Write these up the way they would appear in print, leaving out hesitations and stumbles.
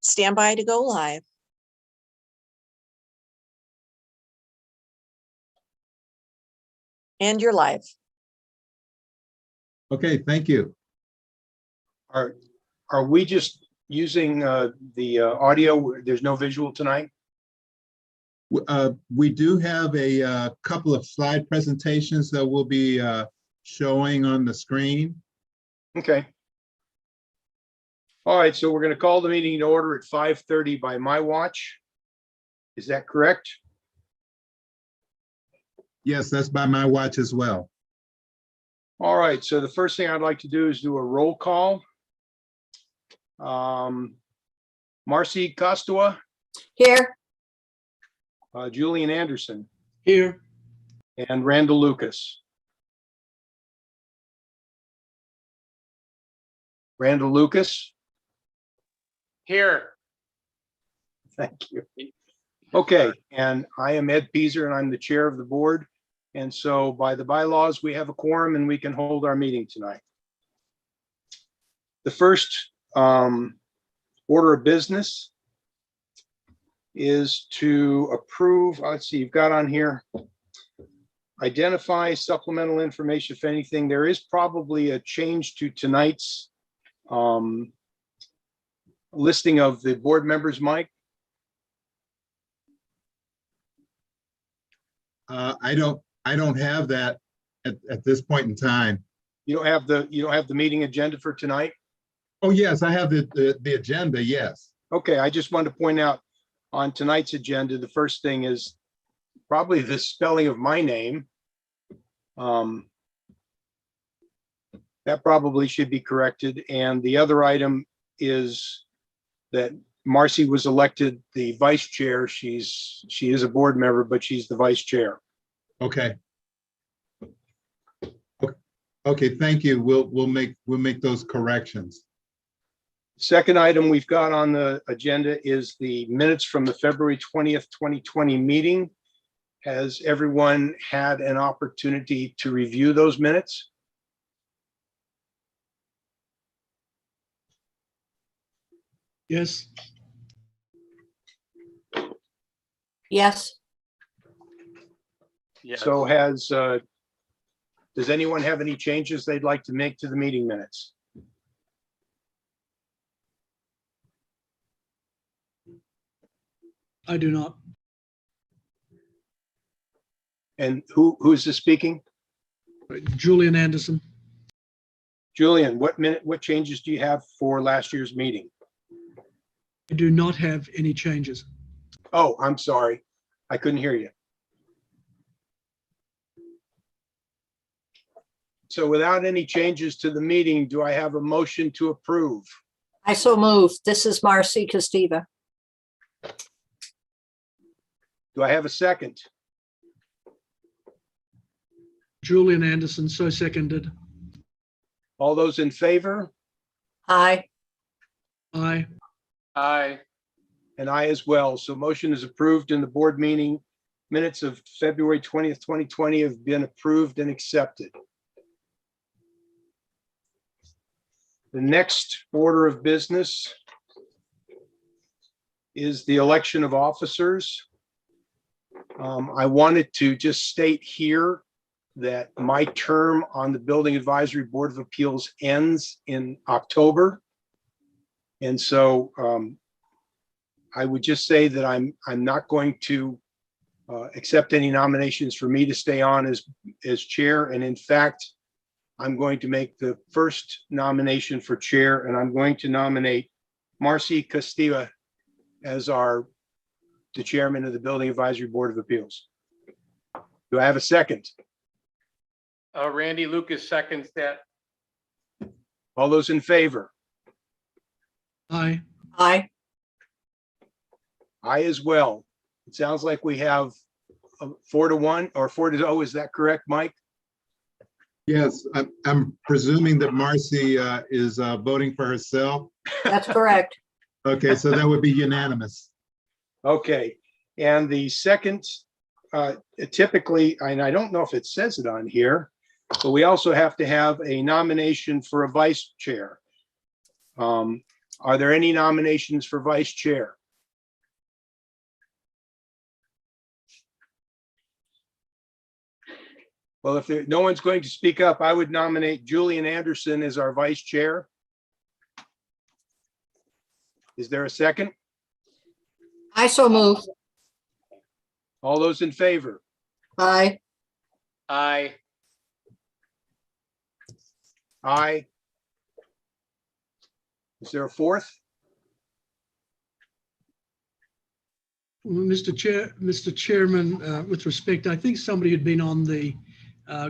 Stand by to go live. And you're live. Okay, thank you. Are we just using the audio? There's no visual tonight? We do have a couple of slide presentations that will be showing on the screen. Okay. All right, so we're going to call the meeting to order at 5:30 by my watch. Is that correct? Yes, that's by my watch as well. All right, so the first thing I'd like to do is do a roll call. Marcy Costua, Here. Julian Anderson, Here. and Randall Lucas. Randall Lucas? Here. Thank you. Okay, and I am Ed Pieser, and I'm the chair of the board. And so by the bylaws, we have a quorum and we can hold our meeting tonight. The first order of business is to approve, let's see, you've got on here, identify supplemental information, if anything. There is probably a change to tonight's listing of the board members, Mike. I don't have that at this point in time. You don't have the meeting agenda for tonight? Oh, yes, I have the agenda, yes. Okay, I just wanted to point out on tonight's agenda, the first thing is probably the spelling of my name. That probably should be corrected. And the other item is that Marcy was elected the vice chair. She is a board member, but she's the vice chair. Okay. Okay, thank you. We'll make those corrections. Second item we've got on the agenda is the minutes from the February 20th, 2020 meeting. Has everyone had an opportunity to review those minutes? Yes. Yes. Yes. So does anyone have any changes they'd like to make to the meeting minutes? I do not. And who's this speaking? Julian Anderson. Julian, what changes do you have for last year's meeting? I do not have any changes. Oh, I'm sorry. I couldn't hear you. So without any changes to the meeting, do I have a motion to approve? I so move. This is Marcy Costiva. Do I have a second? Julian Anderson, so seconded. All those in favor? Aye. Aye. Aye. And I as well. So motion is approved, and the board meeting minutes of February 20th, 2020 have been approved and accepted. The next order of business is the election of officers. I wanted to just state here that my term on the Building Advisory Board of Appeals ends in October. And so I would just say that I'm not going to accept any nominations for me to stay on as chair. And in fact, I'm going to make the first nomination for chair, and I'm going to nominate Marcy Costilla as the chairman of the Building Advisory Board of Appeals. Do I have a second? Randy Lucas seconds that. All those in favor? Aye. Aye. I as well. It sounds like we have 4-1 or 4-0. Is that correct, Mike? Yes, I'm presuming that Marcy is voting for herself. That's correct. Okay, so that would be unanimous. Okay. And the second, typically, and I don't know if it says it on here, but we also have to have a nomination for a vice chair. Are there any nominations for vice chair? Well, if no one's going to speak up, I would nominate Julian Anderson as our vice chair. Is there a second? I so move. All those in favor? Aye. Aye. Aye. Is there a fourth? Well, Mr. Chairman, with respect, I think somebody had been on the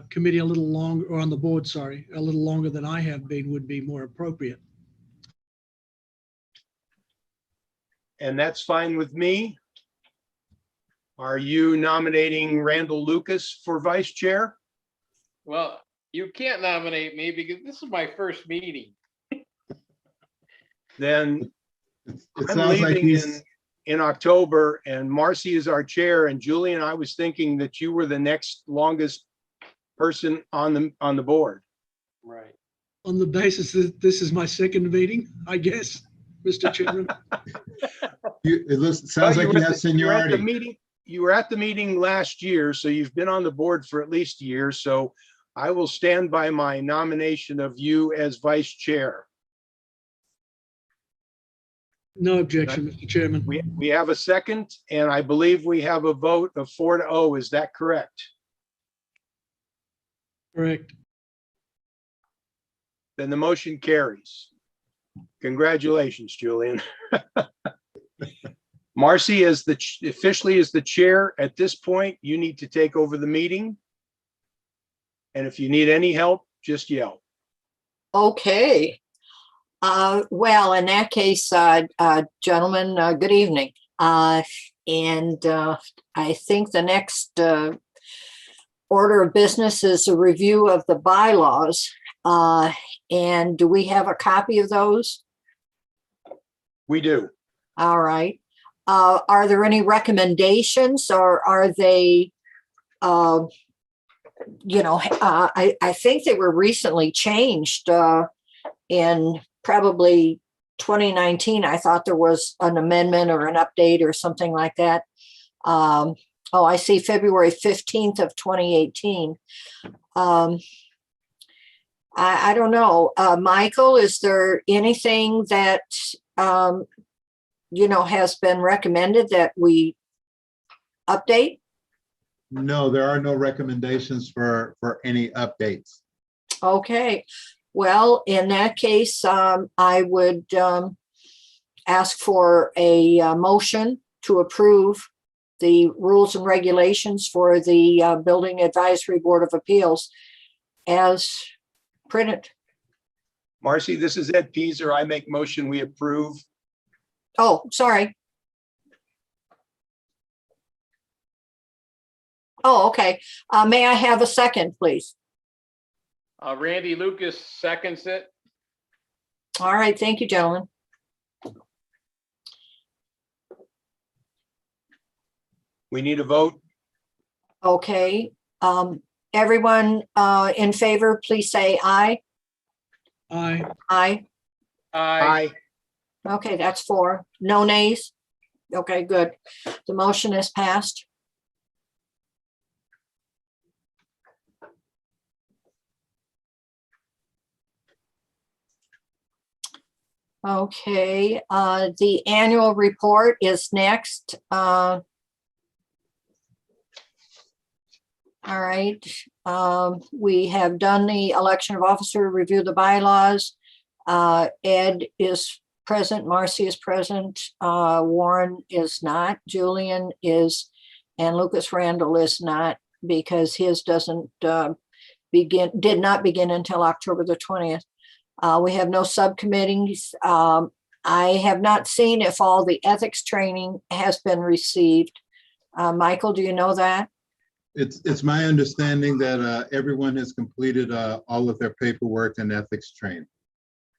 committee a little longer, or on the board, sorry, a little longer than I have been would be more appropriate. And that's fine with me. Are you nominating Randall Lucas for vice chair? Well, you can't nominate me because this is my first meeting. Then It I'm sounds like leaving he's, in October, and Marcy is our chair, and Julian, I was thinking that you were the next longest person on the board. Right. On the basis that this is my second meeting, I guess, Mr. Chairman. sounds like you have You were at the seniority. meeting. You were at the meeting last year, so you've been on the board for at least a year. So I will stand by my nomination of you as vice chair. No objection, Mr. Chairman. We have a second, and I believe we have a vote of 4-0. Is that correct? Correct. Then the motion carries. Congratulations, Julian. Marcy, officially as the chair at this point, you need to take over the meeting. And if you need any help, just Okay. Well, in that case, gentlemen, good evening. I think the next order of business is a review of the bylaws. And do we have a copy of those? We do. All right. Are there any recommendations, or are they, I think they were recently changed in probably 2019. I thought there was an amendment or an update or something like that. I see February 15th of 2018. I don't know. Michael, is there anything that, has been recommended that we update? No, there are no recommendations for any updates. Okay. Well, in that case, I would ask for a motion to approve the rules and regulations for the Building Advisory Board of Appeals as printed. Marcy, this is Ed Pieser. I make motion we approve. Oh, sorry. Oh, okay. May I have a second, please? Randy Lucas seconds it. All right. Thank you, gentlemen. We need a vote. Okay. Everyone in favor, please say aye. Aye. Aye. Aye. Okay, that's 4. No nays? Okay, good. The motion is passed. Okay, the annual report is next. All right, we have done the election of officer, review the bylaws. Ed is present, Marcy is present, Warren is not, Julian is, and Lucas Randall is not, because his doesn't did not begin until October the 20th. We have no subcommittees. I have not seen if all the ethics training has been received. Michael, do you know that? It's my understanding that everyone has completed all of their paperwork and ethics training.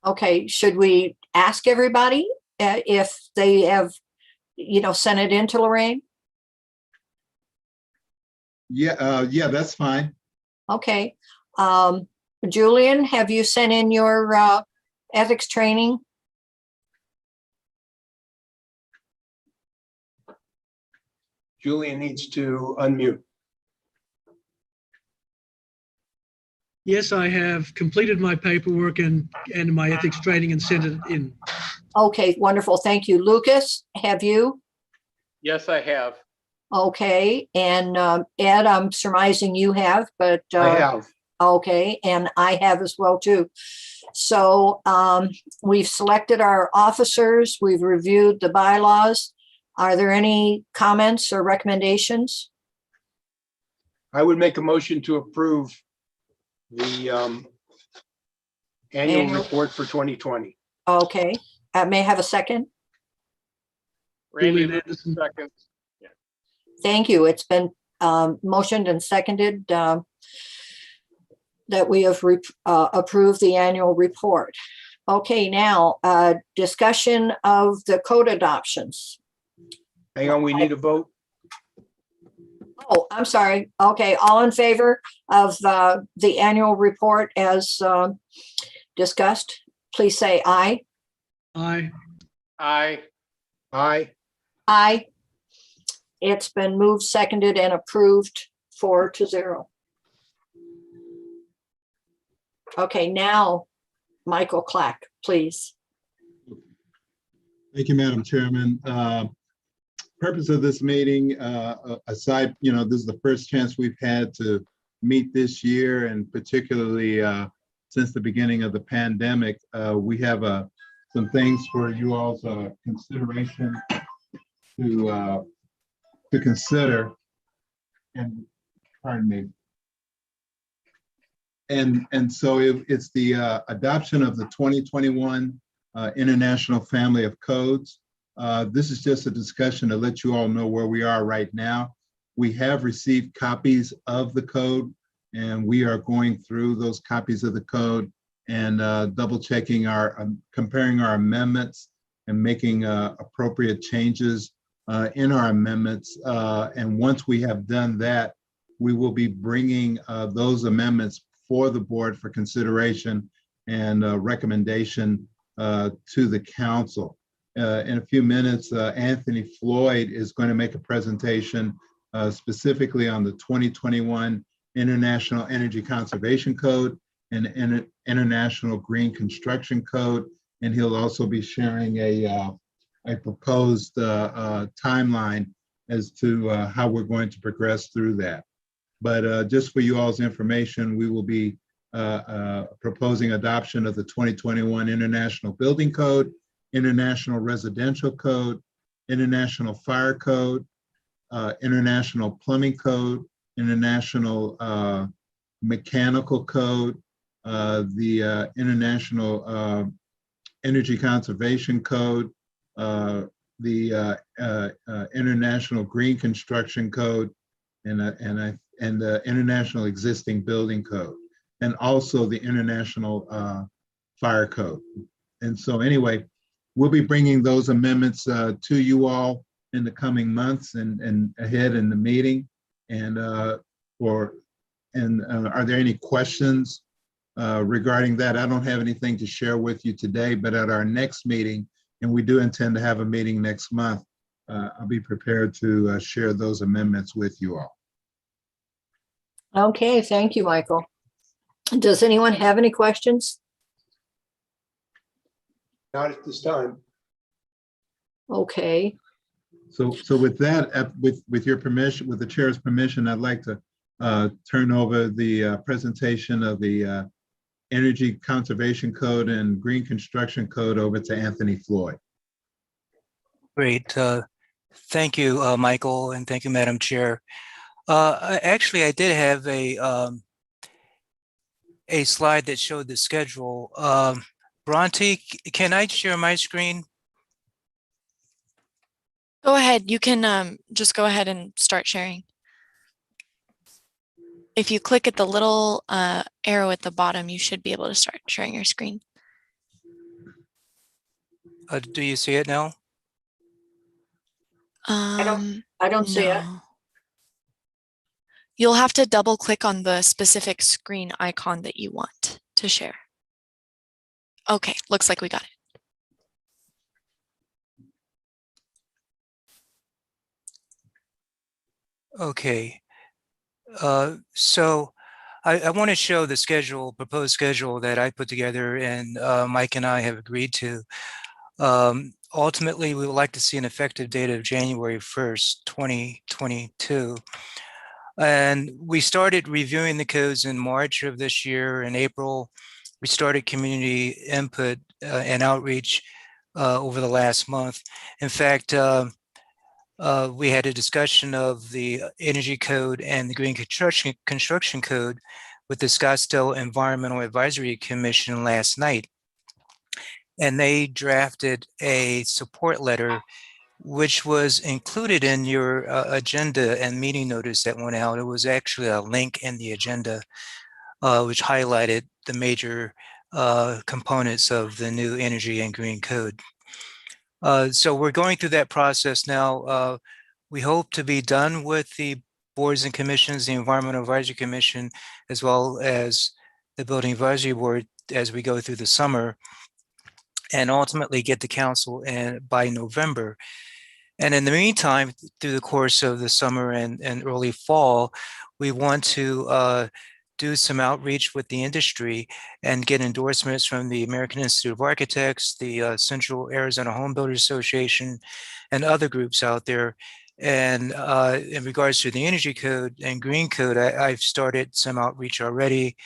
Okay, should we ask everybody if they have, sent it in to Lorraine? Yeah, that's fine. Okay. Julian, have you sent in your ethics training? Julia needs to unmute. Yes, I have completed my paperwork and my ethics training and sent it in. Okay, wonderful. Thank you. Lucas, have you? Yes, I have. Okay, and Ed, I'm surmising you have, but I have. okay, and I have as well too. So we've selected our officers, we've reviewed the bylaws. Are there any comments or recommendations? I would make a motion to approve the annual Annual. report for 2020. Okay, may I have a second? Randy Julian Lewis, Anderson. second. Thank you. It's been motioned and seconded that we have approved the annual report. Okay, now discussion of the code adoptions. Hang on, we need a vote. Oh, I'm sorry. Okay, all in favor of the annual report as discussed, please say aye. Aye. Aye. Aye. Aye. It's been moved, seconded, and approved 4-0. Okay, now, Michael Clack, please. Thank you, Madam Chairman. Purpose of this meeting, aside, this is the first chance we've had to meet this year, and particularly since the beginning of the pandemic, we have some things for you all's consideration to consider. And pardon me. And so it's the adoption of the 2021 International Family of Codes. This is just a discussion to let you all know where we are right now. We have received copies of the code, and we are going through those copies of the code and double checking comparing our amendments and making appropriate changes in our amendments. And once we have done that, we will be bringing those amendments for the board for consideration and recommendation to the council. In a few minutes, Anthony Floyd is going to make a presentation specifically on the 2021 International Energy Conservation Code and International Green Construction Code. And he'll also be sharing a proposed timeline as to how we're going to progress through that. But just for you all's information, we will be proposing adoption of the 2021 International Building Code, International Residential Code, International Fire Code, International Plumbing Code, International Mechanical Code, the International Energy Conservation Code, the International Green Construction Code, and the International Existing Building Code, and also the International Fire Code. And so anyway, we'll be bringing those amendments to you all in the coming months and ahead in the meeting. And are there any questions regarding that? I don't have anything to share with you today, but at our next meeting, and we do intend to have a meeting next month, I'll be prepared to share those amendments with you all. Okay, thank you, Michael. Does anyone have any questions? Not at this time. Okay, So with that, with your permission, with the chair's permission, I'd like to turn over the presentation of the Energy Conservation Code and Green Construction Code over to Anthony Floyd. Great. Thank you, Michael, and thank you, Madam Chair. Actually, I did have a slide that showed the schedule. Bronte, can I share my screen? Go ahead. You can just go ahead and start sharing. If you click at the little arrow at the bottom, you should be able to start sharing your screen. Do you see it now? I don't see it. No. You'll have to double click on the specific screen icon that you want to share. Okay, looks like we got it. Okay. So I want to show the schedule, proposed schedule that I put together and Mike and I have agreed to. Ultimately, we would like to see an effective date of January 1st, 2022. And we started reviewing the codes in March of this year. In April, we started community input and outreach over the last month. In fact, we had a discussion of the energy code and the green construction code with the Scottsdale Environmental Advisory Commission last night. And they drafted a support letter, which was included in your agenda and meeting notice that went out. It was actually a link in the agenda, which highlighted the major components of the new energy and green code. So we're going through that process now. We hope to be done with the boards and commissions, the Environmental Advisory Commission, as well as the Building Advisory Board as we go through the summer, and ultimately get to council by November. And in the meantime, through the course of the summer and early fall, we want to do some outreach with the industry and get endorsements from the American Institute of Architects, the Central Arizona Home Builders Association, and other groups out there. And in regards to the energy code and green code, I've started some outreach already.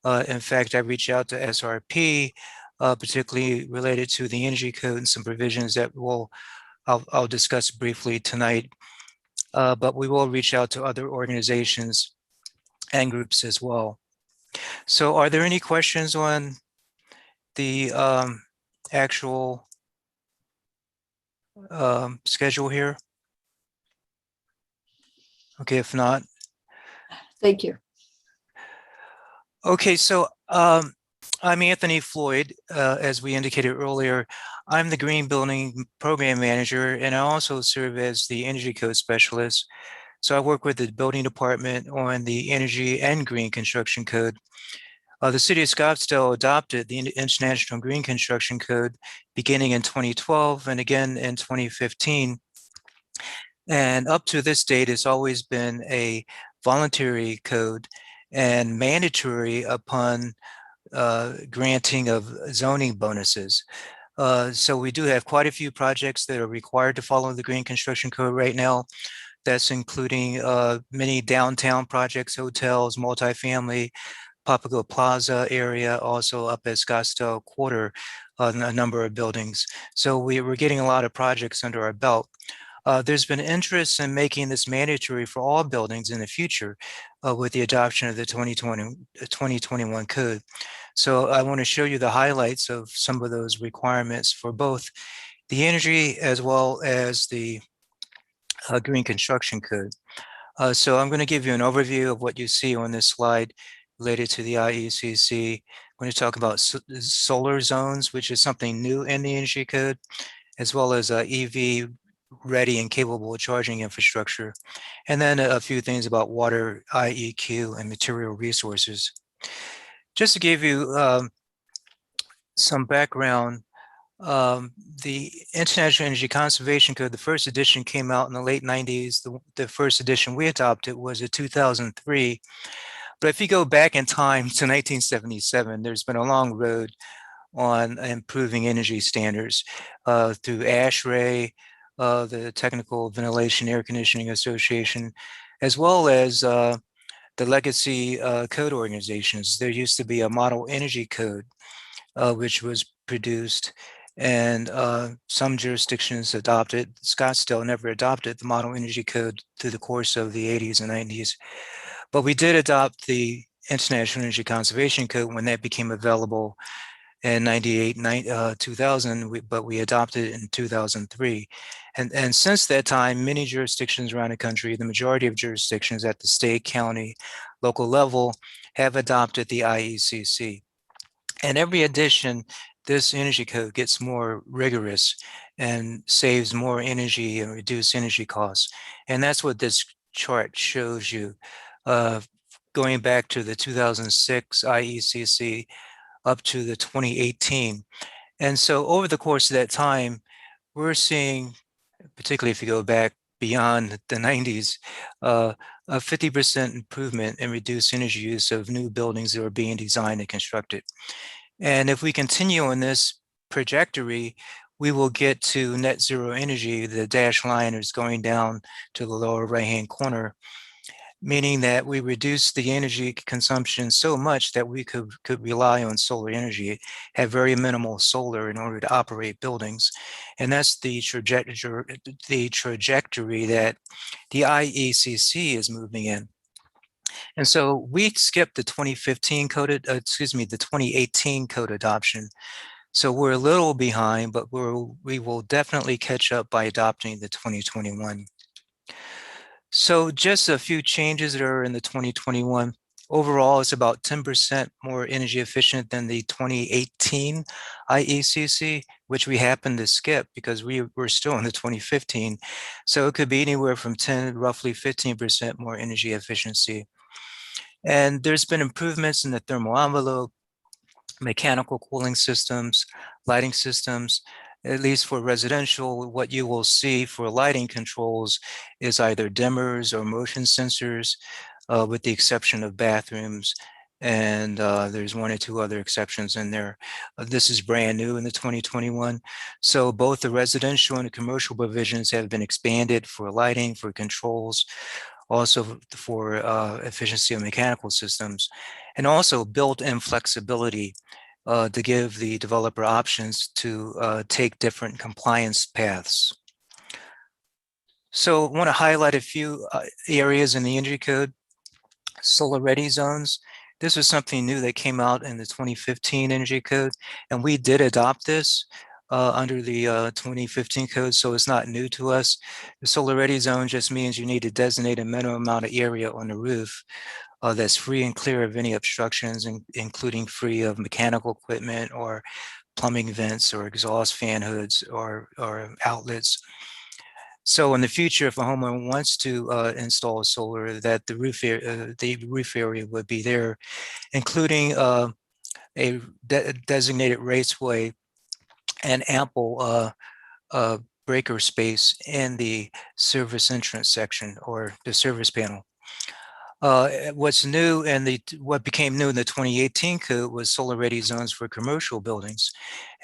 In fact, I reached out to SRP, particularly related to the energy code and some provisions that I'll discuss briefly tonight. But we will reach out to other organizations and groups as well. So are there any questions on the actual schedule here? Okay, if not. Thank you. Okay, so I'm Anthony Floyd. As we indicated earlier, I'm the Green Building Program Manager, and I also serve as the Energy Code Specialist. So I work with the building department on the energy and green construction code. The city of Scottsdale adopted the International Green Construction Code beginning in 2012 and again in 2015. And up to this date, it's always been a voluntary code and mandatory upon granting of zoning bonuses. So we do have quite a few projects that are required to follow the Green Construction Code right now. That's including many downtown projects, hotels, multifamily, Papago Plaza area, also up at Scottsdale Quarter, a number of buildings. So we're getting a lot of projects under our belt. There's been interest in making this mandatory for all buildings in the future with the adoption of the 2021 code. So I want to show you the highlights of some of those requirements for both the energy as well as the green construction code. So I'm going to give you an overview of what you see on this slide related to the IECC. I'm going to talk about solar zones, which is something new in the energy code, as well as EV ready and capable charging infrastructure, and then a few things about water, IEQ, and material resources. Just to give you some background, the International Energy Conservation Code, the first edition came out in the late 90s. The first edition we adopted was in 2003. But if you go back in time to 1977, there's been a long road on improving energy standards through ASHRAE, the Technical Ventilation Air Conditioning Association, as well as the legacy code organizations. There used to be a model energy code, which was produced, and some jurisdictions adopted. Scottsdale never adopted the model energy code through the course of the 80s and 90s. But we did adopt the International Energy Conservation Code when that became available in 2000, but we adopted it in 2003. And since that time, many jurisdictions around the country, the majority of jurisdictions at the state, county, local level, have adopted the IECC. And every edition, this energy code gets more rigorous and saves more energy and reduce energy costs. And that's what this chart shows you. Going back to the 2006 IECC up to the 2018. And so over the course of that time, we're seeing, particularly if you go back beyond the 90s, a 50% improvement in reduced energy use of new buildings that are being designed and constructed. And if we continue on this trajectory, we will get to net zero energy. The dashed line is going down to the lower right-hand corner, meaning that we reduce the energy consumption so much that we could rely on solar energy, have very minimal solar in order to operate buildings. And that's the trajectory that the IECC is moving in. And so we skipped the 2015 code, the 2018 code adoption. So we're a little behind, but we will definitely catch up by adopting the 2021. So just a few changes that are in the 2021. Overall, it's about 10% more energy efficient than the 2018 IECC, which we happened to skip because we were still in the 2015. So it could be anywhere from 10, roughly 15% more energy efficiency. And there's been improvements in the thermal envelope, mechanical cooling systems, lighting systems. At least for residential, what you will see for lighting controls is either dimmers or motion sensors, with the exception of bathrooms. And there's one or two other exceptions in there. This is brand new in the 2021. So both the residential and the commercial provisions have been expanded for lighting, for controls, also for efficiency of mechanical systems, and also built-in flexibility to give the developer options to take different compliance paths. So I want to highlight a few areas in the energy code. Solar ready zones. This was something new that came out in the 2015 energy code, and we did adopt this under the 2015 code, so it's not new to us. The solar ready zone just means you need to designate a minimum amount of area on the roof that's free and clear of any obstructions, including free of mechanical equipment or plumbing vents or exhaust fan hoods or outlets. So in the future, if a homeowner wants to install solar, that the roof area would be there, including a designated raceway and ample breaker space in the service entrance section or the service panel. What's new and what became new in the 2018 code was solar ready zones for commercial buildings.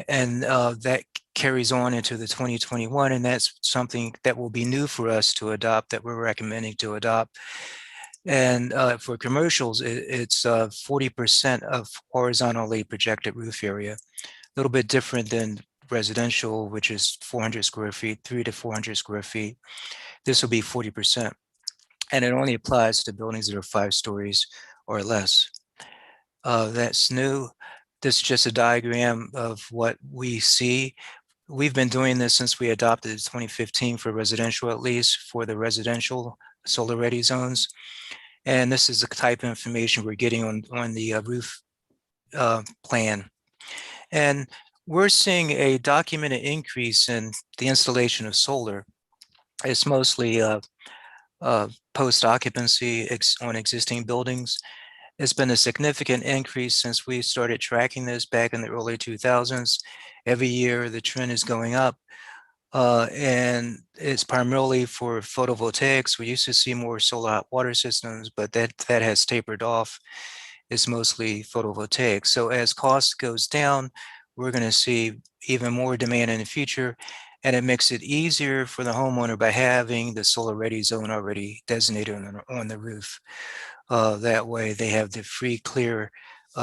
And that carries on into the 2021, and that's something that will be new for us to adopt, that we're recommending to adopt. And for commercials, it's 40% of horizontally projected roof area, a little bit different than residential, which is 400 square feet, 300 to 400 square feet. This will be 40%. And it only applies to buildings that are 5 stories or less. That's new. This is just a diagram of what we see. We've been doing this since we adopted it in 2015 for residential, at least for the residential solar ready zones. And this is the type of information we're getting on the roof plan. And we're seeing a documented increase in the installation of solar. It's mostly post-occupancy on existing buildings. It's been a significant increase since we started tracking this back in the early 2000s. Every year, the trend is going up. And it's primarily for photovoltaics. We used to see more solar hot water systems, but that has tapered off. It's mostly photovoltaics. So as cost goes down, we're going to see even more demand in the future. And it makes it easier for the homeowner by having the solar ready zone already designated on the roof. That way they have the free, clear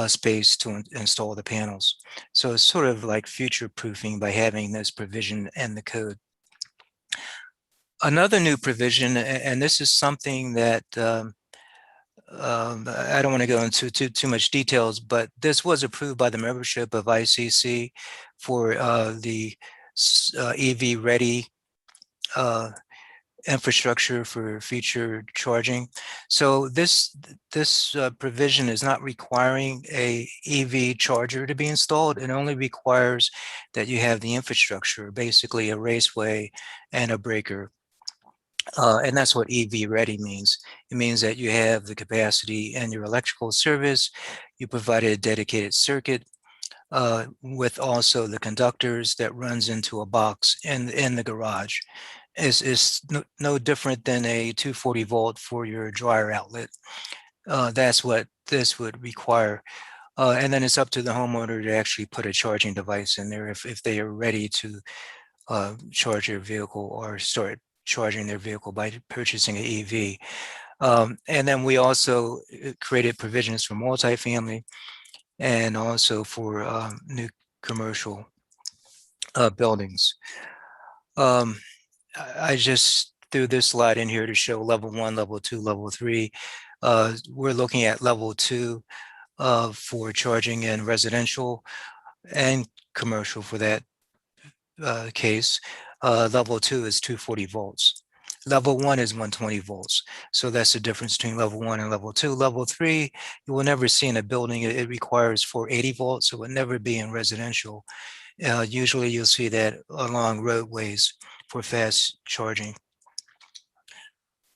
space to install the panels. So it's sort of like future proofing by having this provision in the code. Another new provision, and this is something that I don't want to go into too much details, but this was approved by the membership of ICC for the EV ready infrastructure for future charging. So this provision is not requiring a EV charger to be installed. It only requires that you have the infrastructure, basically a raceway and a breaker. And that's what EV ready means. It means that you have the capacity in your electrical service, you provided a dedicated circuit with also the conductors that runs into a box in the garage. is no different than a 240 volt for your dryer outlet. That's what this would require. And then it's up to the homeowner to actually put a charging device in there if they are ready to charge their vehicle or start charging their vehicle by purchasing an EV. And then we also created provisions for multifamily and also for new commercial buildings. I just threw this slide in here to show level 1, level 2, level 3. We're looking at level 2 for charging in residential and commercial for that case. Level 2 is 240 volts. Level 1 is 120 volts. So that's the difference between level 1 and level 2. Level 3, you will never see in a building. It requires 480 volts. So it would never be in residential. Usually you'll see that along roadways for fast charging.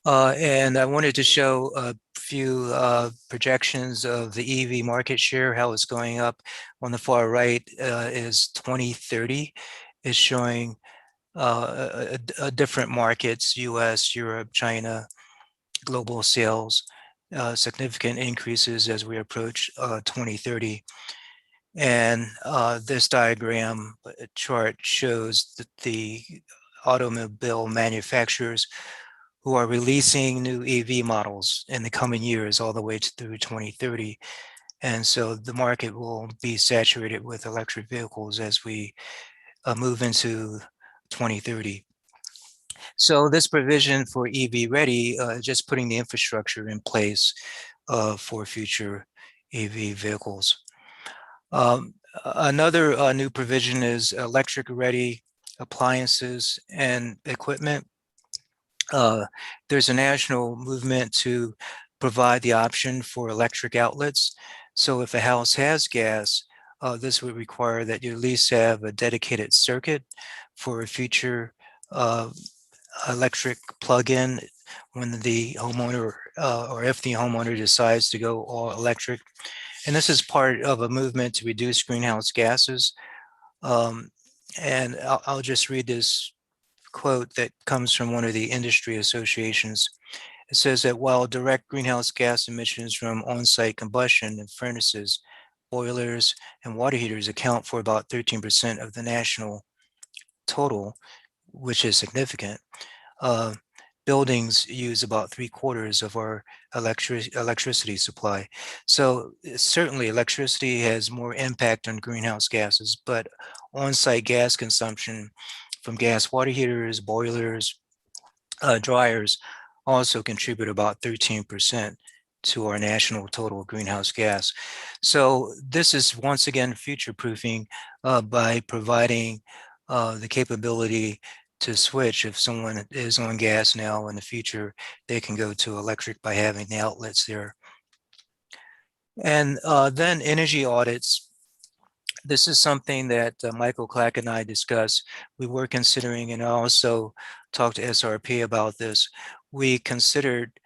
And I wanted to show a few projections of the EV market share, how it's going up. On the far right is 2030 is showing different markets, US, Europe, China, global sales, significant increases as we approach 2030. And this diagram chart shows that the automobile manufacturers who are releasing new EV models in the coming years all the way through 2030. And so the market will be saturated with electric vehicles as we move into 2030. So this provision for EV ready, just putting the infrastructure in place for future EV vehicles. Another new provision is electric ready appliances and equipment. There's a national movement to provide the option for electric outlets. So if a house has gas, this would require that you at least have a dedicated circuit for a future electric plug-in when the homeowner or if the homeowner decides to go all electric. And this is part of a movement to reduce greenhouse gases. And I'll just read this quote that comes from one of the industry associations. It says that while direct greenhouse gas emissions from on-site combustion and furnaces, boilers, and water heaters account for about 13% of the national total, which is significant, buildings use about 3/4 of our electricity supply. So certainly electricity has more impact on greenhouse gases, but on-site gas consumption from gas water heaters, boilers, dryers also contribute about 13% to our national total greenhouse gas. So this is once again future-proofing by providing the capability to switch. If someone is on gas now, in the future, they can go to electric by having the outlets there. And then energy audits. This is something that Michael Clack and I discussed. We were considering, and I also talked to SRP about this. We considered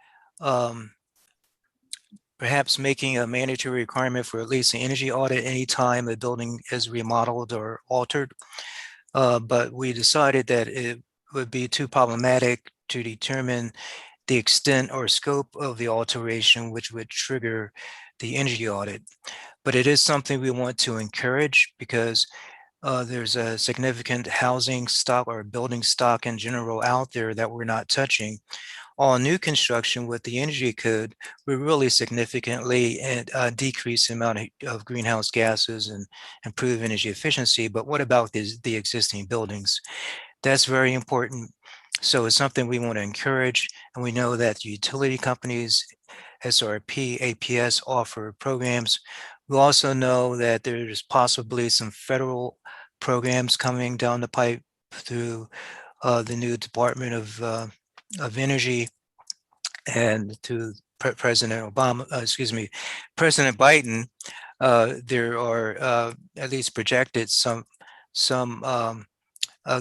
perhaps making a mandatory requirement for at least an energy audit anytime a building is remodeled or altered. But we decided that it would be too problematic to determine the extent or scope of the alteration, which would trigger the energy audit. But it is something we want to encourage because there's a significant housing stock or building stock in general out there that we're not touching. All new construction with the energy code will really significantly decrease the amount of greenhouse gases and improve energy efficiency. But what about the existing buildings? That's very important. So it's something we want to encourage. And we know that utility companies, SRP, APS offer programs. We also know that there's possibly some federal programs coming down the pipe through the new Department of Energy and to President Biden. There are at least projected some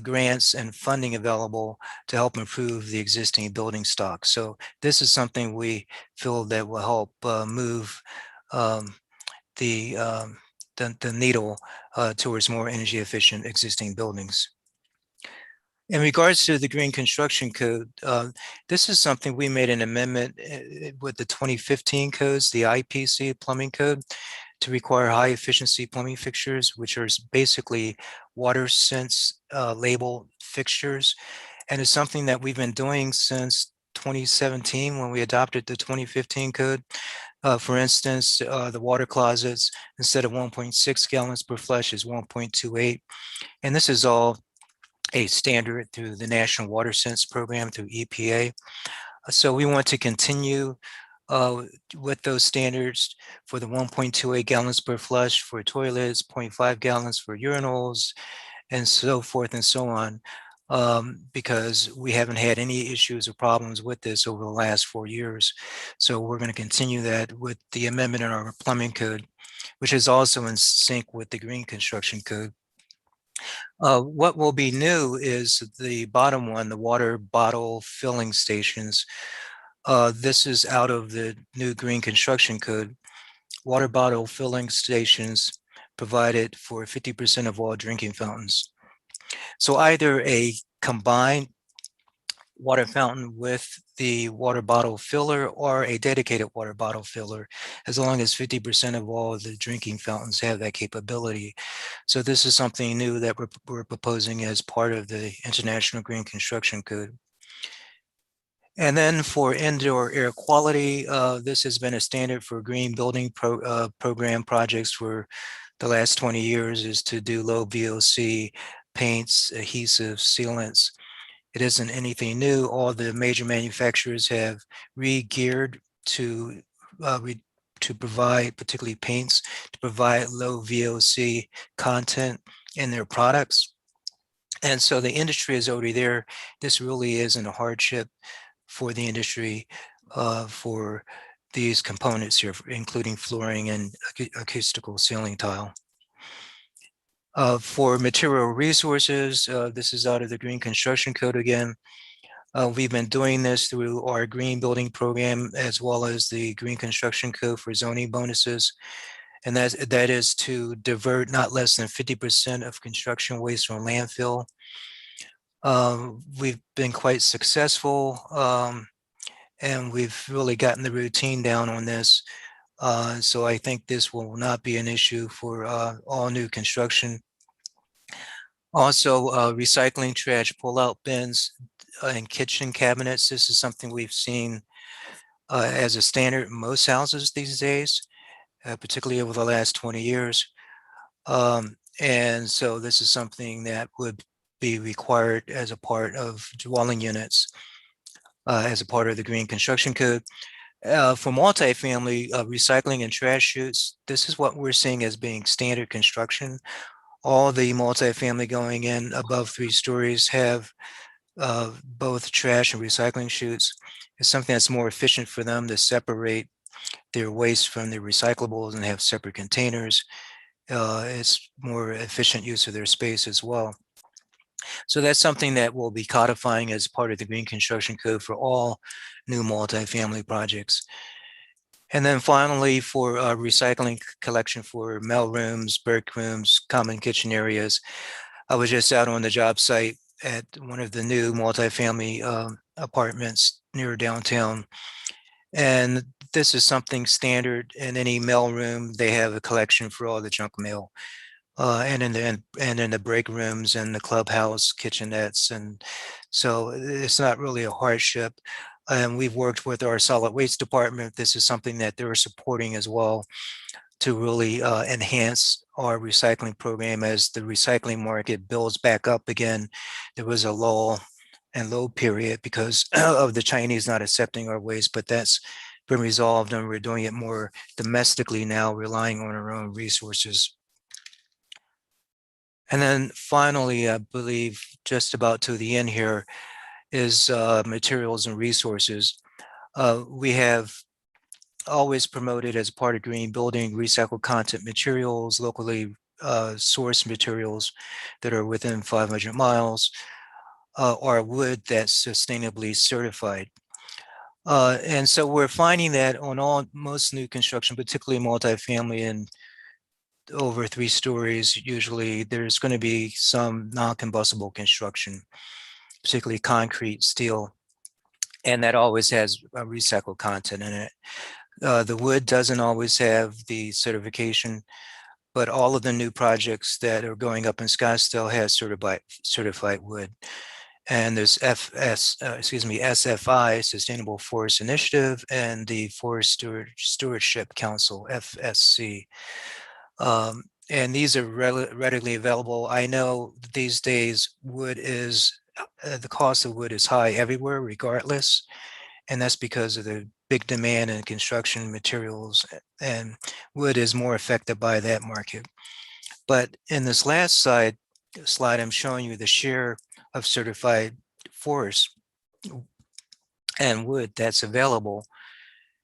grants and funding available to help improve the existing building stock. So this is something we feel that will help move the needle towards more energy efficient existing buildings. In regards to the Green Construction Code, this is something we made an amendment with the 2015 codes, the IPC plumbing code, to require high efficiency plumbing fixtures, which are basically water sense label fixtures. And it's something that we've been doing since 2017 when we adopted the 2015 code. For instance, the water closets, instead of 1.6 gallons per flush, is 1.28. And this is all a standard through the National Water Sense Program through EPA. So we want to continue with those standards for the 1.28 gallons per flush for toilets, 0.5 gallons for urinals, and so forth and so on, because we haven't had any issues or problems with this over the last 4 years. So we're going to continue that with the amendment in our plumbing code, which is also in sync with the Green Construction Code. What will be new is the bottom one, the water bottle filling stations. This is out of the new Green Construction Code. Water bottle filling stations provided for 50% of all drinking fountains. So either a combined water fountain with the water bottle filler or a dedicated water bottle filler, as long as 50% of all the drinking fountains have that capability. So this is something new that we're proposing as part of the International Green Construction Code. And then for indoor air quality, this has been a standard for green building program projects for the last 20 years, is to do low VOC paints, adhesives, sealants. It isn't anything new. All the major manufacturers have re-geared to provide, particularly paints, to provide low VOC content in their products. And so the industry is already there. This really isn't a hardship for the industry for these components here, including flooring and acoustical ceiling tile. For material resources, this is out of the Green Construction Code again. We've been doing this through our green building program, as well as the Green Construction Code for zoning bonuses. And that is to divert not less than 50% of construction waste from landfill. We've been quite successful, and we've really gotten the routine down on this. So I think this will not be an issue for all new construction. Also, recycling trash pull-out bins and kitchen cabinets. This is something we've seen as a standard in most houses these days, particularly over the last 20 years. And so this is something that would be required as a part of dwelling units, as a part of the Green Construction Code. For multifamily, recycling and trash chutes, this is what we're seeing as being standard construction. All the multifamily going in above 3 stories have both trash and recycling chutes. It's something that's more efficient for them to separate their waste from their recyclables and have separate containers. It's more efficient use of their space as well. So that's something that we'll be codifying as part of the Green Construction Code for all new multifamily projects. And then finally, for recycling collection for mail rooms, break rooms, common kitchen areas, I was just out on the job site at one of the new multifamily apartments near downtown. And this is something standard in any mail room. They have a collection for all the junk mail. And in the break rooms and the clubhouse kitchenettes. And so it's not really a hardship. And we've worked with our solid waste department. This is something that they're supporting as well to really enhance our recycling program as the recycling market builds back up again. There was a lull and low period because of the Chinese not accepting our waste, but that's been resolved and we're doing it more domestically now, relying on our own resources. And then finally, I believe just about to the end here is materials and resources. We have always promoted as part of green building, recycled content materials, locally sourced materials that are within 500 miles, or wood that's sustainably certified. And so we're finding that on most new construction, particularly multifamily and over 3 stories, usually there's going to be some non-combustible construction. particularly concrete, steel, and that always has a recycled content in it. The wood doesn't always have the certification, but all of the new projects that are going up in Scottsdale has certified wood. And there's SFI, Sustainable Forest Initiative, and the Forest Stewardship Council, FSC. And these are readily available. I know these days wood is, the cost of wood is high everywhere regardless. And that's because of the big demand in construction materials, and wood is more affected by that market. But in this last slide, I'm showing you the share of certified forest and wood that's available.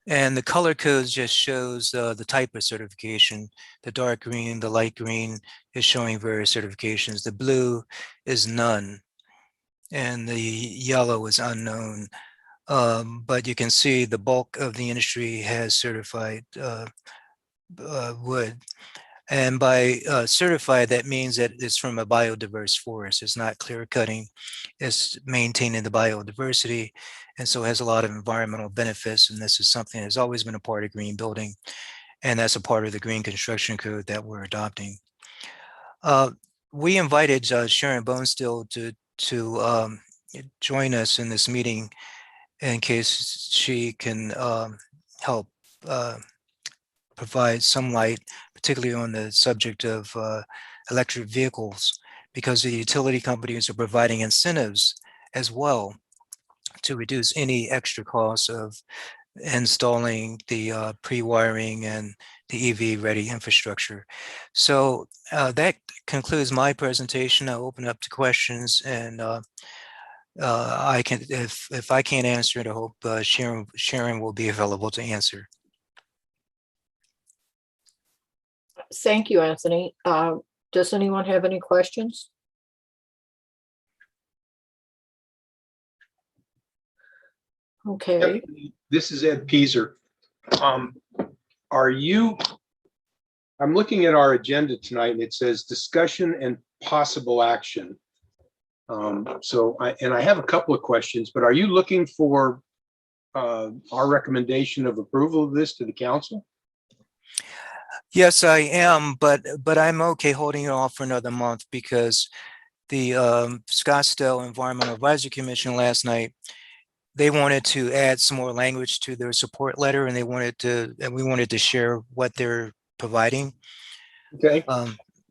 And the color codes just shows the type of certification. The dark green, the light green is showing various certifications. The blue is none, and the yellow is unknown. But you can see the bulk of the industry has certified wood. And by certified, that means that it's from a biodiverse forest. It's not clear cutting, it's maintaining the biodiversity. And so it has a lot of environmental benefits. And this is something that's always been a part of green building. And that's a part of the green construction code that we're adopting. We invited Sharon Bonesteel to join us in this meeting in case she can help provide some light, particularly on the subject of electric vehicles, because the utility companies are providing incentives as well to reduce any extra costs of installing the pre-wiring and the EV-ready infrastructure. So that concludes my presentation. I'll open up to questions, and I can, if I can't answer it, I hope Sharon will be available to answer. Thank you, Anthony. Does anyone have any questions? Okay. This is Ed Peaser. I'm looking at our agenda tonight and it says discussion and possible action. I have a couple of questions, but are you looking for our recommendation of approval of this to the council? Yes, I am, but I'm okay holding it off for another month because the Scottsdale Environmental Advisory Commission last night, they wanted to add some more language to their support letter, and we wanted to share what they're providing. Okay.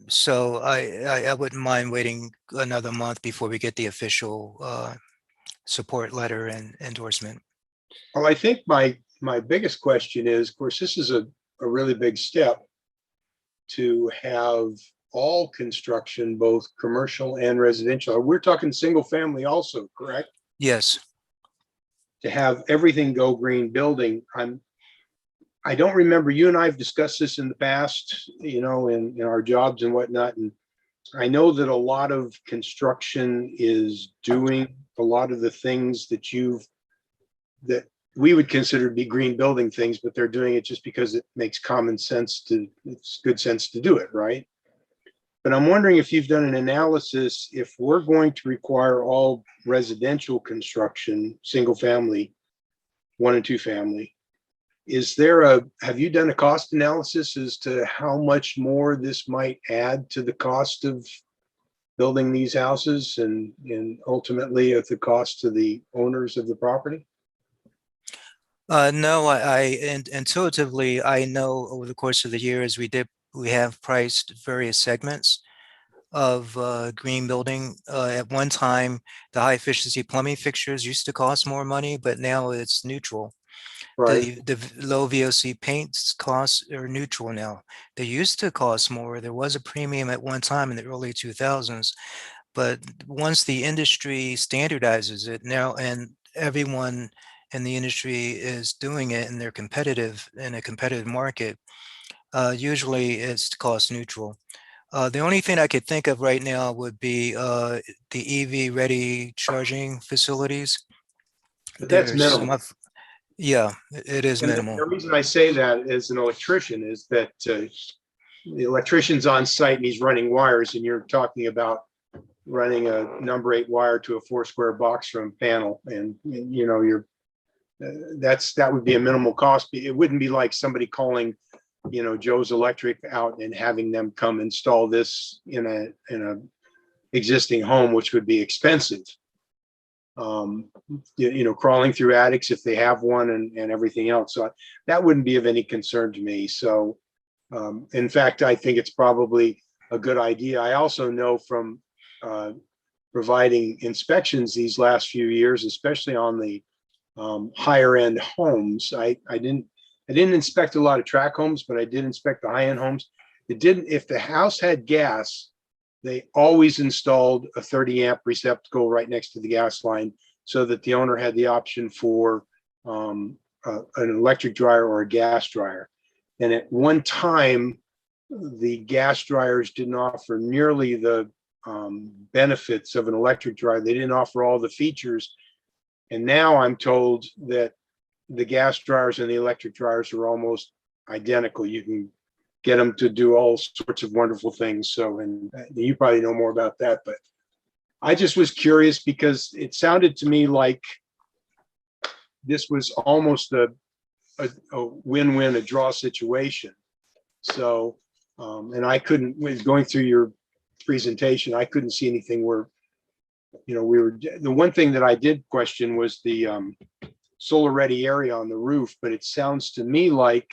So I wouldn't mind waiting another month before we get the official support letter and endorsement. Well, I think my biggest question is, of course, this is a really big step to have all construction, both commercial and residential. We're talking single family also, correct? Yes. To have everything go green building. I don't remember, you and I have discussed this in the past, in our jobs and whatnot. And I know that a lot of construction is doing a lot of the things that we would consider to be green building things, but they're doing it just because it makes it's good sense to do it, right? But I'm wondering if you've done an analysis, if we're going to require all residential construction, single family, 1 and 2 family, have you done a cost analysis as to how much more this might add to the cost of building these houses and ultimately at the cost to the owners of the property? No, intuitively, I know over the course of the years, we have priced various segments of green building. At one time, the high efficiency plumbing fixtures used to cost more money, but now it's neutral. Right. The low VOC paints costs are neutral now. They used to cost more. There was a premium at one time in the early 2000s, but once the industry standardizes it now, and everyone in the industry is doing it, and they're competitive in a competitive market, usually it's cost neutral. The only thing I could think of right now would be the EV ready charging facilities. But that's There's minimal. Yeah, it is minimal. The reason I say that as an electrician is that the electrician's on site and he's running wires, and you're talking about running a number 8 wire to a 4 square box from panel, and you know, that would be a minimal cost. It wouldn't be like somebody calling, you know, Joe's Electric out and having them come install this in a existing home, which would be expensive. You know, crawling through attics if they have one, and everything else. So that wouldn't be of any concern to me. So in fact, I think it's probably a good idea. I also know from providing inspections these last few years, especially on the higher end homes. I didn't inspect a lot of tract homes, but I did inspect the high end homes. If the house had gas, they always installed a 30 amp receptacle right next to the gas line, so that the owner had the option for an electric dryer or a gas dryer. And at one time, the gas dryers didn't offer nearly the benefits of an electric dryer. They didn't offer all the features. And now I'm told that the gas dryers and the electric dryers are almost identical. You can get them to do all sorts of wonderful things. So, and you probably know more about that, but I just was curious because it sounded to me like this was almost a win-win, a draw situation. So, and I couldn't, when going through your presentation, I couldn't see anything where, you know, the one thing that I did question was the solar ready area on the roof, but it sounds to me like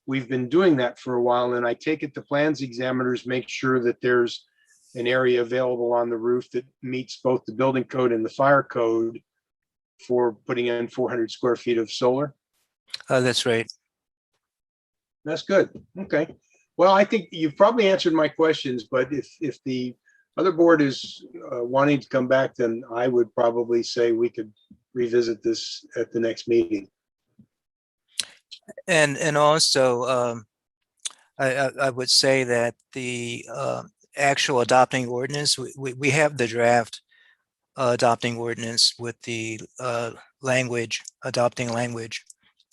we've been doing that for a while, and I take it the plans examiners make sure that there's an area available on the roof that meets both the building code and the fire code for putting in 400 square feet of solar. That's right. That's good. Okay. Well, I think you've probably answered my questions, but if the other board is wanting to come back, then I would probably say we could revisit this at the next meeting. And also, I would say that the actual adopting ordinance, we have the draft adopting ordinance with the adopting language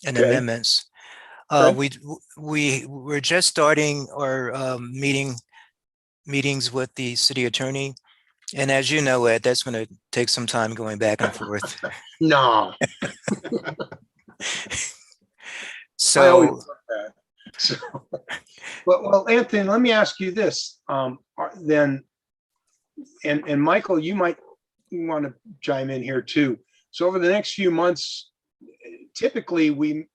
and Okay. amendments. Okay. We're just starting our meetings with the city attorney. And as you know, Ed, that's going to take some time going back and forth. No. I always So, love that. So, well, Anthony, let me ask you this. Then, and Michael, you might want to chime in here too. So over the next few months, typically we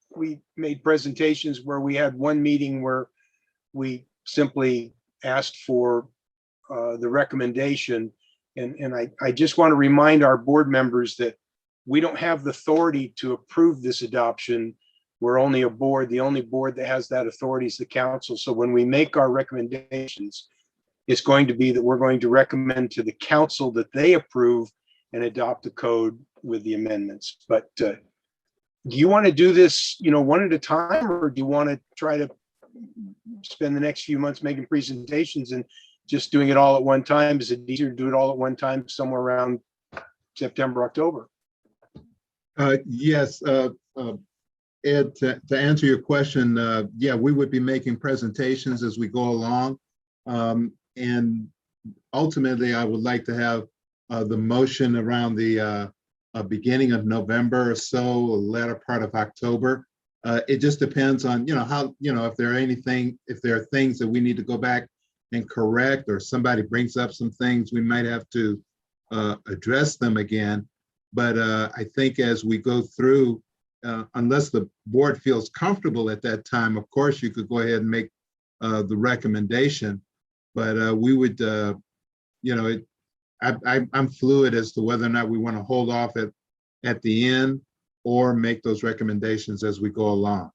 made presentations where we had one meeting where we simply asked for the recommendation. And I just want to remind our board members that we don't have the authority to approve this adoption. We're only a board. The only board that has that authority is the council. So when we make our recommendations, it's going to be that we're going to recommend to the council that they approve and adopt the code with the amendments. But do you want to do this, you know, one at a time, or do you want to try to spend the next few months making presentations and just doing it all at one time? Is it easier to do it all at one time somewhere around September, October? Yes, Ed, to answer your question, yeah, we would be making presentations as we go along. And ultimately, I would like to have the motion around the beginning of November or so, latter part of October. It just depends on, you know, how, you know, if there are things that we need to go back and correct, or somebody brings up some things, we might have to address them again. But I think as we go through, unless the board feels comfortable at that time, of course, you could go ahead and make the recommendation. But we would, you know, I'm fluid as to whether or not we want to hold off at the end or make those recommendations as we go along.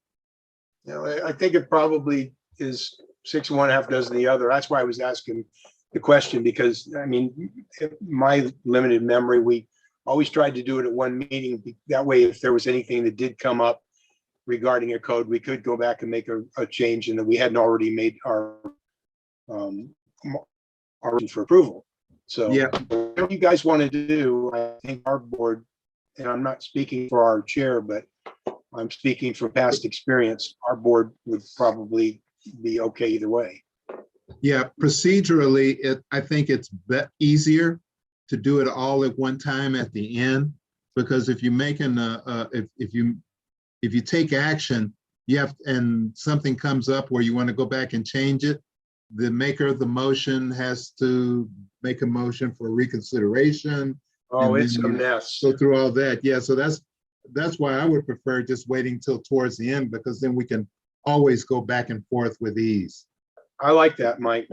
You know, I think it probably is 6 of one, half dozen the other. That's why I was asking the question, because I mean, my limited memory, we always tried to do it at one meeting. That way, if there was anything that did come up regarding a code, we could go back and make a change, and that we hadn't already made our for approval. So Yeah. whatever you guys want to do, I think our board, and I'm not speaking for our chair, but I'm speaking from past experience, our board would probably be okay either way. Yeah, procedurally, I think it's easier to do it all at one time at the end, because if you're making if you take action, you have, and something comes up where you want to go back and change it, the maker of the motion has to make a motion for reconsideration. Oh, and it's a then you mess. Go through all that. Yeah, so that's why I would prefer just waiting till towards the end, because then we can always go back and forth with ease. I like that, Mike.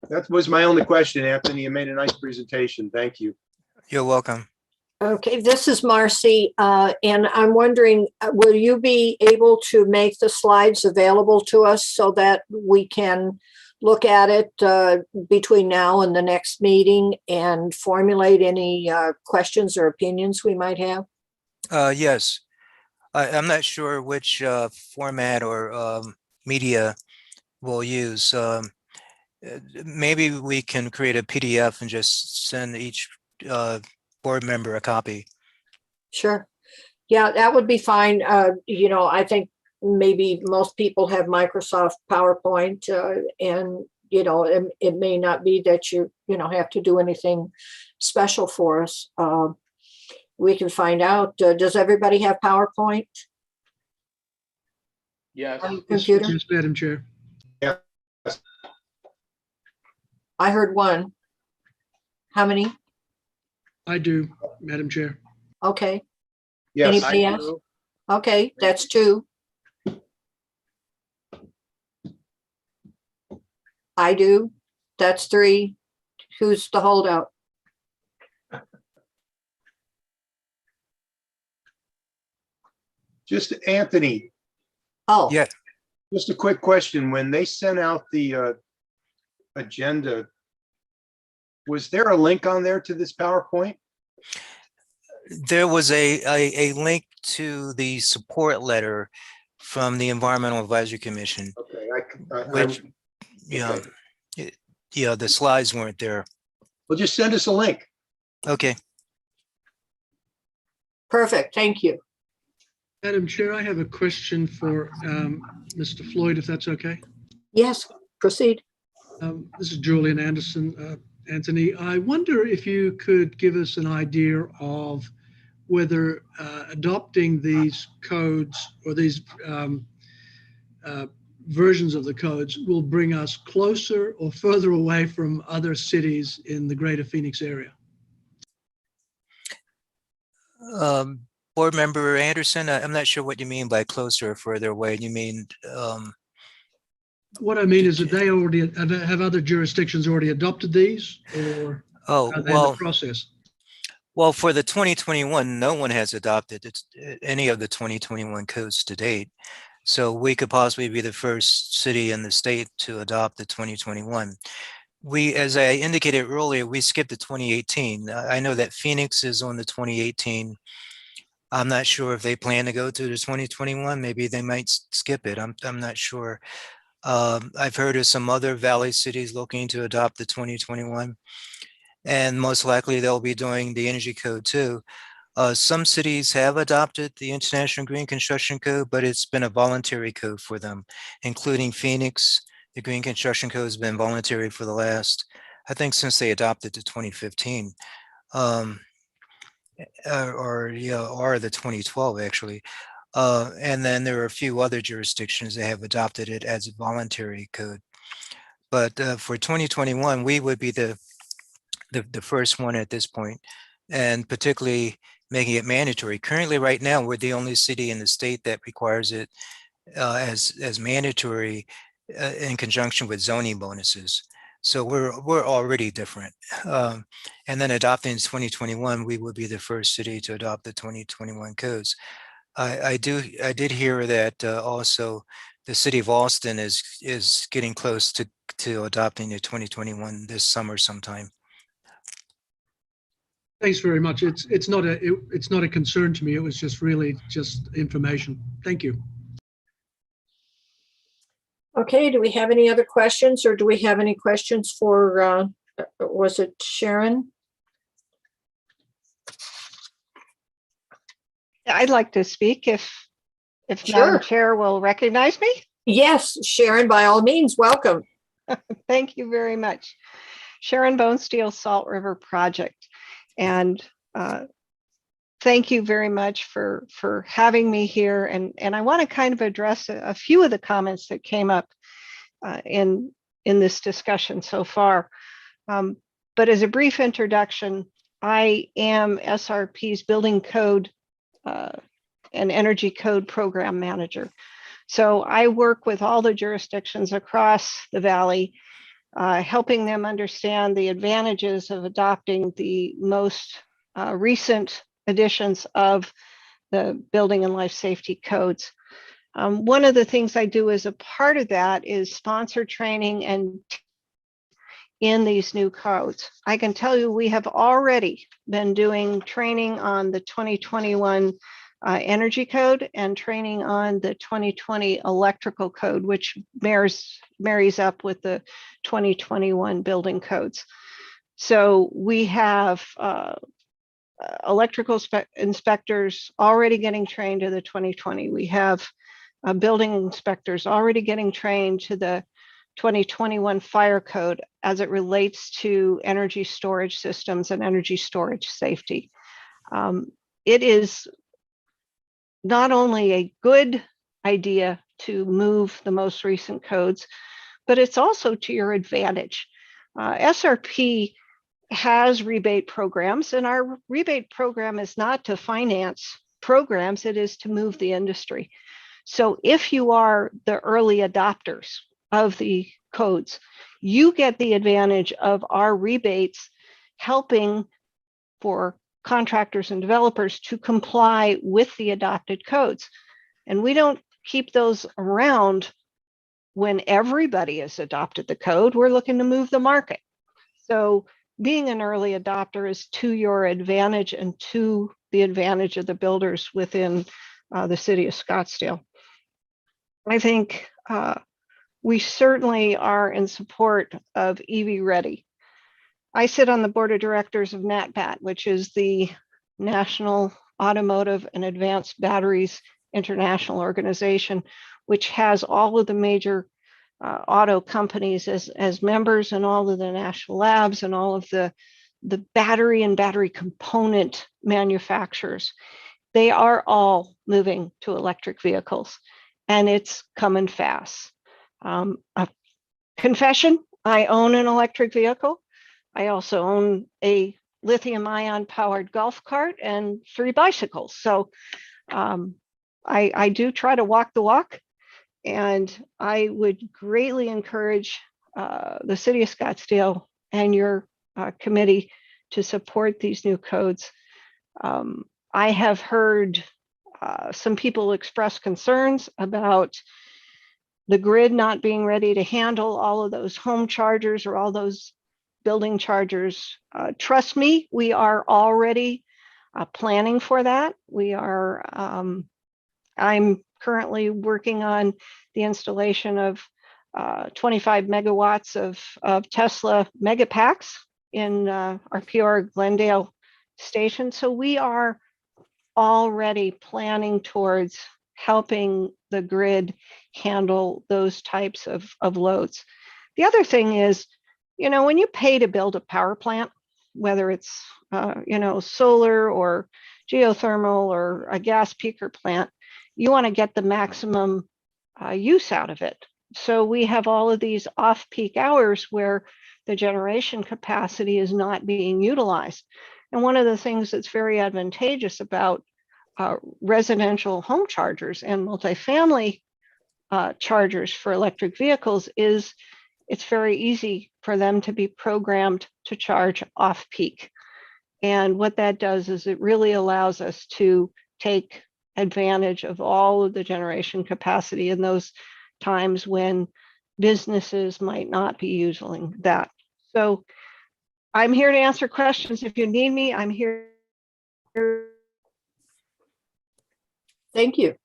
That was my only question, Anthony. You made a nice presentation. Thank you. You're welcome. Okay, this is Marcy, and I'm wondering, will you be able to make the slides available to us so that we can look at it between now and the next meeting and formulate any questions or opinions we might have? Yes, I'm not sure which format or media we'll use. Maybe we can create a PDF and just send each board member a copy. Sure. Yeah, that would be fine. I think maybe most people have Microsoft PowerPoint, and it may not be that you have to do anything special for us. We can find out. Does everybody have PowerPoint Yes. on the computer? Yes, Madam Chair. I heard one. How many? I do, Madam Chair. Okay. Yes, Anybody else? Okay, that's two. I do. That's three. Who's the holdout? just Anthony, Oh, Yeah, just a quick question. When they sent out the agenda, was there a link on there to this PowerPoint? there was a link to the support letter from the Environmental Advisory Commission, Okay, which, yeah, yeah, the slides weren't there. well, just send us a link. Okay, perfect. Thank you. Madam Chair, I have a question for Mr. Floyd, if that's okay. Yes, proceed. This is Julian Anderson. Anthony, I wonder if you could give us an idea of whether adopting these codes or these versions of the codes will bring us closer or further away from other cities in the greater Phoenix area. Board Member Anderson, I'm not sure what you mean by closer or further away. You mean, What I mean is that they already have other jurisdictions already adopted these, or oh, are they in the process? well, for the 2021, no one has adopted any of the 2021 codes to date. So we could possibly be the first city in the state to adopt the 2021. We, as I indicated earlier, we skipped the 2018. I know that Phoenix is on the 2018. I'm not sure if they plan to go to the 2021. Maybe they might skip it. I'm not sure. I've heard of some other valley cities looking to adopt the 2021, and most likely they'll be doing the energy code too. Some cities have adopted the International Green Construction Code, but it's been a voluntary code for them, including Phoenix. The Green Construction Code has been voluntary for the last, I think, since they adopted the 2015, or the 2012 actually. And then there are a few other jurisdictions that have adopted it as a voluntary code. But for 2021, we would be the first one at this point, and particularly making it mandatory. Currently, right now, we're the only city in the state that requires it as mandatory in conjunction with zoning bonuses. So we're already different. And then adopting 2021, we would be the first city to adopt the 2021 codes. I did hear that also the city of Austin is getting close to adopting the 2021 this summer sometime. Thanks very much. It's not a concern to me. It was just really just information. Thank you. Okay, do we have any other questions, or do we have any questions for, was it Sharon? I'd like to speak if Sure. Madam Chair will recognize me. Yes, Sharon, by all means, welcome. Thank you very much. Sharon Bonesteel, Salt River Project. And thank you very much for having me here. And I want to kind of address a few of the comments that came up in this discussion so far. But as a brief introduction, I am SRP's Building Code and Energy Code Program Manager. So I work with all the jurisdictions across the valley, helping them understand the advantages of adopting the most recent editions of the building and life safety codes. One of the things I do as a part of that is sponsor training and in these new codes. I can tell you we have already been doing training on the 2021 energy code and training on the 2020 electrical code, which marries up with the 2021 building codes. So we have electrical inspectors already getting trained to the 2020. We have building inspectors already getting trained to the 2021 fire code as it relates to energy storage systems and energy storage safety. It is not only a good idea to move the most recent codes, but it's also to your advantage. SRP has rebate programs, and our rebate program is not to finance programs, it is to move the industry. So if you are the early adopters of the codes, you get the advantage of our rebates helping for contractors and developers to comply with the adopted codes. And we don't keep those around when everybody has adopted the code. We're looking to move the market. So being an early adopter is to your advantage and to the advantage of the builders within the city of Scottsdale. I think we certainly are in support of EV Ready. I sit on the board of directors of NatBat, which is the National Automotive and Advanced Batteries International Organization, which has all of the major auto companies as members, and all of the national labs and all of the battery and battery component manufacturers. They are all moving to electric vehicles, and it's coming fast. A confession, I own an electric vehicle. I also own a lithium-ion powered golf cart and 3 bicycles. So I do try to walk the walk, and I would greatly encourage the city of Scottsdale and your committee to support these new codes. I have heard some people express concerns about the grid not being ready to handle all of those home chargers or all those building chargers. Trust me, we are already planning for that. We are, I'm currently working on the installation of 25 megawatts of Tesla Megapacks in our PR Glendale station. So we are already planning towards helping the grid handle those types of loads. The other thing is, you know, when you pay to build a power plant, whether it's, you know, solar or geothermal or a gas peaker plant, you want to get the maximum use out of it. So we have all of these off-peak hours where the generation capacity is not being utilized. And one of the things that's very advantageous about residential home chargers and multifamily chargers for electric vehicles is it's very easy for them to be programmed to charge off-peak. And what that does is it really allows us to take advantage of all of the generation capacity in those times when businesses might not be using that. So I'm here to answer questions. If you need me, I'm here. Thank you.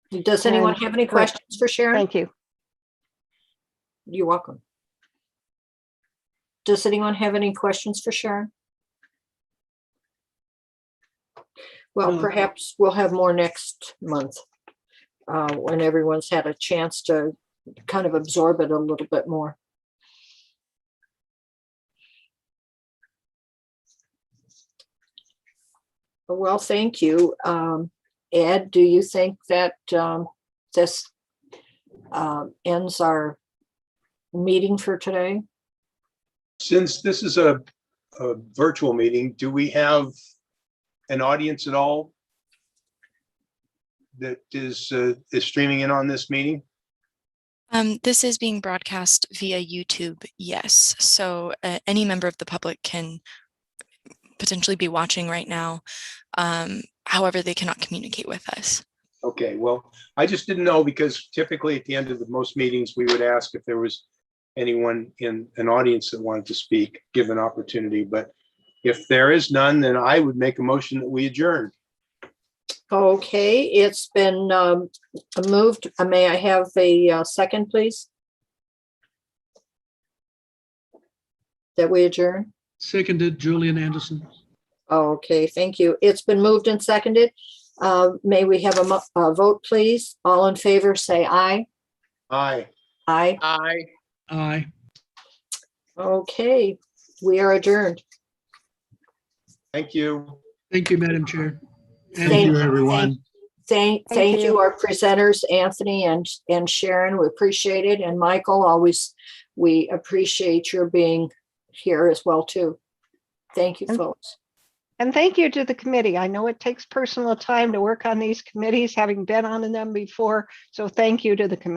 Does anyone have any questions for Sharon? Thank you. You're welcome. Does anyone have any questions for Sharon? Well, perhaps we'll have more next month. when everyone's had a chance to kind of absorb it a little bit more. Well, thank you. Ed, do you think that this ends our meeting for today? Since this is a virtual meeting, do we have an audience at all that is streaming in on this meeting? This is being broadcast via YouTube, yes. So any member of the public can potentially be watching right now. However, they cannot communicate with us. Okay, well, I just didn't know because typically at the end of most meetings, we would ask if there was anyone in an audience that wanted to speak, give an opportunity. But if there is none, then I would make a motion that we adjourn. Okay, it's been moved. May I have a second, please? That we adjourn? Seconded, Julian Anderson. Okay, thank you. It's been moved and seconded. May we have a vote, please? All in favor, say aye. Aye. Aye. Aye. Aye. Okay, we are adjourned. Thank you. Thank you, Madam Chair. Thank you, everyone. Thank Thank you, you. our presenters, Anthony and Sharon. We appreciate it. And Michael, always, we appreciate your being here as well, too. Thank you, And- folks. And thank you to the committee. I know it takes personal time to work on these committees, having been on them before. So thank you to the committee.